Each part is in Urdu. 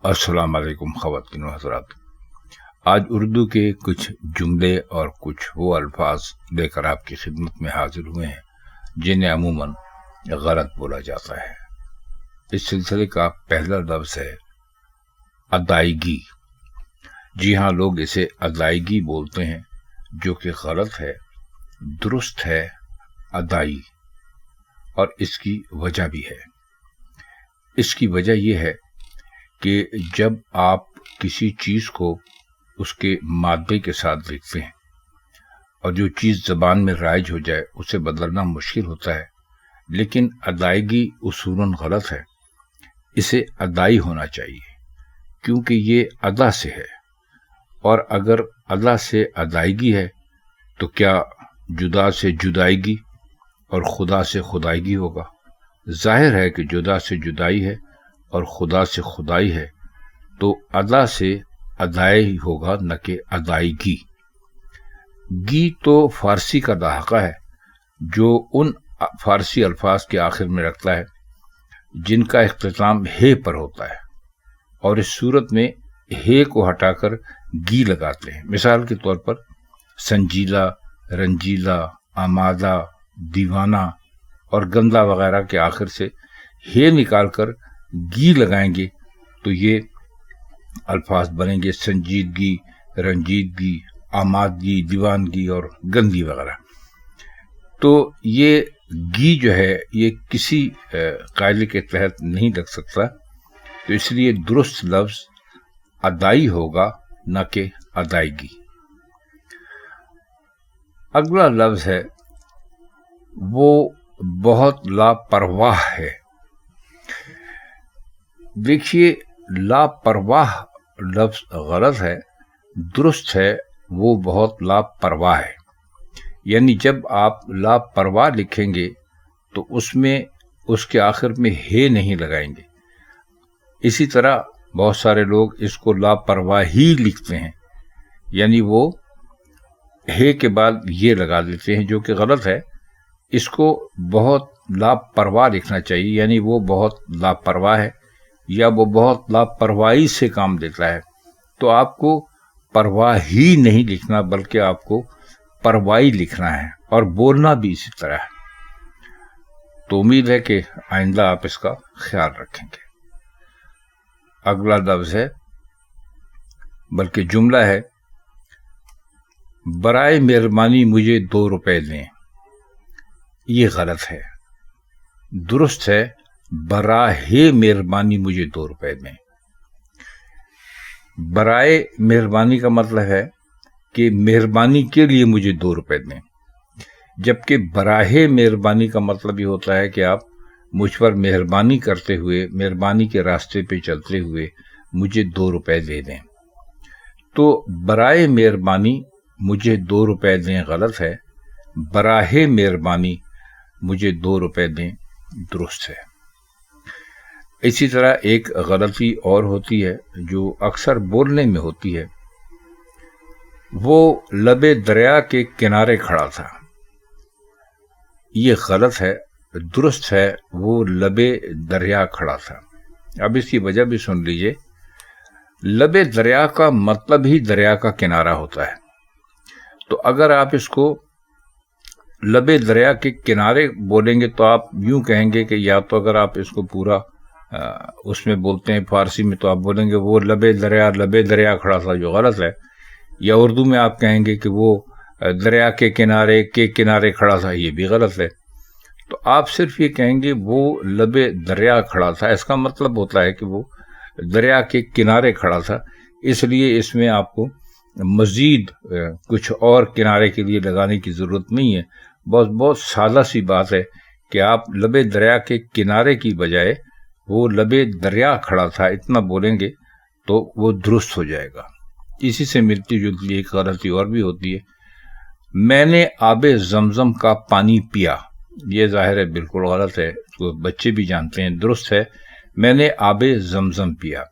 السلام علیکم خواتین و حضرات، آج اردو کے کچھ جملے اور کچھ وہ الفاظ لے کر آپ کی خدمت میں حاضر ہوئے ہیں جنہیں عموماً غلط بولا جاتا ہے۔ اس سلسلے کا پہلا لفظ ہے ادائیگی۔ جی ہاں، لوگ اسے ادائیگی بولتے ہیں، جو کہ غلط ہے۔ درست ہے ادائی، اور اس کی وجہ بھی ہے۔ اس کی وجہ یہ ہے کہ جب آپ کسی چیز کو اس کے مادے کے ساتھ لکھتے ہیں اور جو چیز زبان میں رائج ہو جائے اسے بدلنا مشکل ہوتا ہے، لیکن ادائیگی اصولاً غلط ہے۔ اسے ادائی ہونا چاہیے، کیونکہ یہ ادا سے ہے، اور اگر ادا سے ادائیگی ہے تو کیا جدا سے جدائیگی اور خدا سے خدائیگی ہوگا؟ ظاہر ہے کہ جدا سے جدائی ہے اور خدا سے خدائی ہے، تو ادا سے ادائی ہوگا، نہ کہ ادائیگی۔ گی تو فارسی کا دھاقہ ہے جو ان فارسی الفاظ کے آخر میں رکھتا ہے جن کا اختتام ہے پر ہوتا ہے، اور اس صورت میں ہے کو ہٹا کر گی لگاتے ہیں۔ مثال کے طور پر سنجیدہ، رنجیدہ، آمادہ، دیوانہ اور گندہ وغیرہ کے آخر سے ہے نکال کر گی لگائیں گے تو یہ الفاظ بنیں گے سنجیدگی، رنجیدگی، آمادگی، دیوانگی اور گندی وغیرہ۔ تو یہ گی جو ہے یہ کسی قاعدے کے تحت نہیں لگ سکتا، تو اس لیے درست لفظ ادائی ہوگا، نہ کہ ادائیگی۔ اگلا لفظ ہے وہ بہت لاپرواہ ہے۔ دیکھیے، لاپرواہ لفظ غلط ہے، درست ہے وہ بہت لاپرواہ ہے۔ یعنی جب آپ لاپرواہ لکھیں گے تو اس کے آخر میں ہے نہیں لگائیں گے۔ اسی طرح بہت سارے لوگ اس کو لاپرواہی لکھتے ہیں، یعنی وہ ہے کے بعد یہ لگا دیتے ہیں، جو کہ غلط ہے۔ اس کو بہت لاپرواہ لکھنا چاہیے، یعنی وہ بہت لاپرواہ ہے یا وہ بہت لاپرواہی سے کام لیتا ہے۔ تو آپ کو پرواہی نہیں لکھنا، بلکہ آپ کو پرواہی لکھنا ہے، اور بولنا بھی اسی طرح ہے۔ تو امید ہے کہ آئندہ آپ اس کا خیال رکھیں گے۔ اگلا لفظ ہے، بلکہ جملہ ہے، برائے مہربانی مجھے 2 روپے دیں۔ یہ غلط ہے۔ درست ہے براہ مہربانی مجھے 2 روپے دیں۔ برائے مہربانی کا مطلب ہے کہ مہربانی کے لیے مجھے 2 روپے دیں، جبکہ براہ مہربانی کا مطلب یہ ہوتا ہے کہ آپ مجھ پر مہربانی کرتے ہوئے، مہربانی کے راستے پہ چلتے ہوئے مجھے 2 روپے دے دیں۔ تو برائے مہربانی مجھے 2 روپے دیں غلط ہے، براہ مہربانی مجھے 2 روپے دیں درست ہے۔ اسی طرح ایک غلطی اور ہوتی ہے جو اکثر بولنے میں ہوتی ہے، وہ لبے دریا کے کنارے کھڑا تھا۔ یہ غلط ہے۔ درست ہے وہ لبے دریا کھڑا تھا۔ اب اس کی وجہ بھی سن لیجئے۔ لبے دریا کا مطلب ہی دریا کا کنارہ ہوتا ہے، تو اگر آپ اس کو لبے دریا کے کنارے بولیں گے تو آپ یوں کہیں گے کہ یا تو اگر آپ اس کو پورا اس میں بولتے ہیں فارسی میں تو آپ بولیں گے وہ لبے دریا کھڑا تھا، جو غلط ہے۔ یا اردو میں آپ کہیں گے کہ وہ دریا کے کنارے کھڑا تھا، یہ بھی غلط ہے۔ تو آپ صرف یہ کہیں گے وہ لبے دریا کھڑا تھا۔ اس کا مطلب ہوتا ہے کہ وہ دریا کے کنارے کھڑا تھا، اس لیے اس میں آپ کو مزید کچھ اور کنارے کے لیے لگانے کی ضرورت نہیں ہے۔ بہت سادہ سی بات ہے کہ آپ لبے دریا کے کنارے کی بجائے وہ لبے دریا کھڑا تھا اتنا بولیں گے تو وہ درست ہو جائے گا۔ اسی سے ملتی جلتی ایک غلطی اور بھی ہوتی ہے، میں نے آب زمزم کا پانی پیا۔ یہ ظاہر ہے بالکل غلط ہے، تو بچے بھی جانتے ہیں۔ درست ہے میں نے آب زمزم پیا۔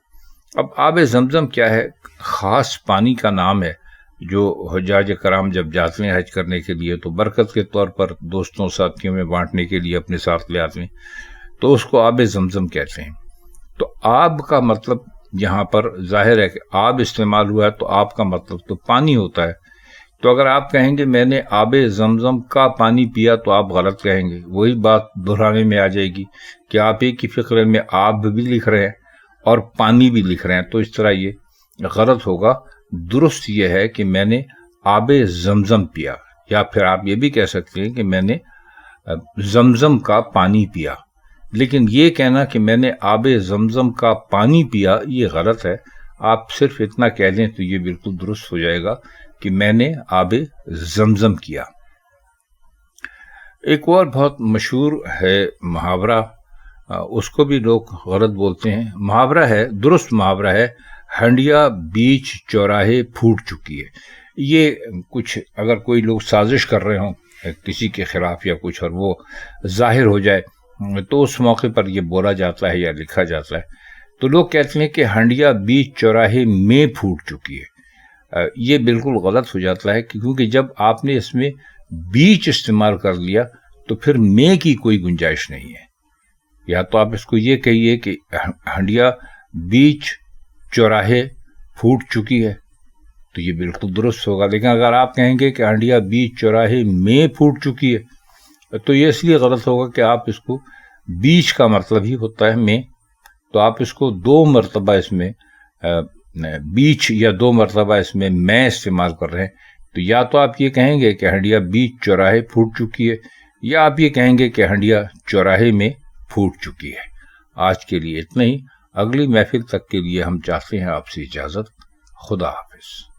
اب آب زمزم کیا ہے؟ خاص پانی کا نام ہے جو حجاج کرام جب جاتے ہیں حج کرنے کے لیے تو برکت کے طور پر دوستوں ساتھیوں میں بانٹنے کے لیے اپنے ساتھ لے آتے ہیں، تو اس کو آب زمزم کہتے ہیں۔ تو آب کا مطلب جہاں پر ظاہر ہے کہ آب استعمال ہوا ہے تو آب کا مطلب تو پانی ہوتا ہے. تو اگر آپ کہیں گے میں نے آب زمزم کا پانی پیا تو آپ غلط کہیں گے. وہی بات دہرانے میں آ جائے گی کہ آپ ایک ہی فقرے میں آب بھی لکھ رہے ہیں اور پانی بھی لکھ رہے ہیں، تو اس طرح یہ غلط ہوگا. درست یہ ہے کہ میں نے آب زمزم پیا، یا پھر آپ یہ بھی کہہ سکتے ہیں کہ میں نے زمزم کا پانی پیا. لیکن یہ کہنا کہ میں نے آب زمزم کا پانی پیا یہ غلط ہے. آپ صرف اتنا کہہ دیں تو یہ بالکل درست ہو جائے گا کہ میں نے آب زمزم کیا. ایک اور بہت مشہور ہے محاورہ، اس کو بھی لوگ غلط بولتے ہیں. محاورہ ہے، درست محاورہ ہے، ہنڈیا بیچ چوراہے پھوٹ چکی ہے. یہ کچھ اگر کوئی لوگ سازش کر رہے ہوں کسی کے خلاف یا کچھ اور وہ ظاہر ہو جائے تو اس موقع پر یہ بولا جاتا ہے یا لکھا جاتا ہے. تو لوگ کہتے ہیں کہ ہنڈیا بیچ چوراہے میں پھوٹ چکی ہے. یہ بالکل غلط ہو جاتا ہے، کیونکہ جب آپ نے اس میں بیچ استعمال کر لیا تو پھر میں کی کوئی گنجائش نہیں ہے. یا تو آپ اس کو یہ کہیے کہ ہنڈیا بیچ چوراہے پھوٹ چکی ہے تو یہ بالکل درست ہوگا. لیکن اگر آپ کہیں گے کہ ہنڈیا بیچ چوراہے میں پھوٹ چکی ہے تو یہ اس لیے غلط ہوگا کہ آپ اس کو بیچ کا مطلب ہی ہوتا ہے میں، تو آپ اس کو دو مرتبہ اس میں بیچ یا دو مرتبہ اس میں استعمال کر رہے ہیں. تو یا تو آپ یہ کہیں گے کہ ہنڈیا بیچ چوراہے پھوٹ چکی ہے، یا آپ یہ کہیں گے کہ ہنڈیا چوراہے میں پھوٹ چکی ہے. آج کے لیے اتنا ہی. اگلی محفل تک کے لیے ہم چاہتے ہیں آپ سے اجازت. خدا حافظ.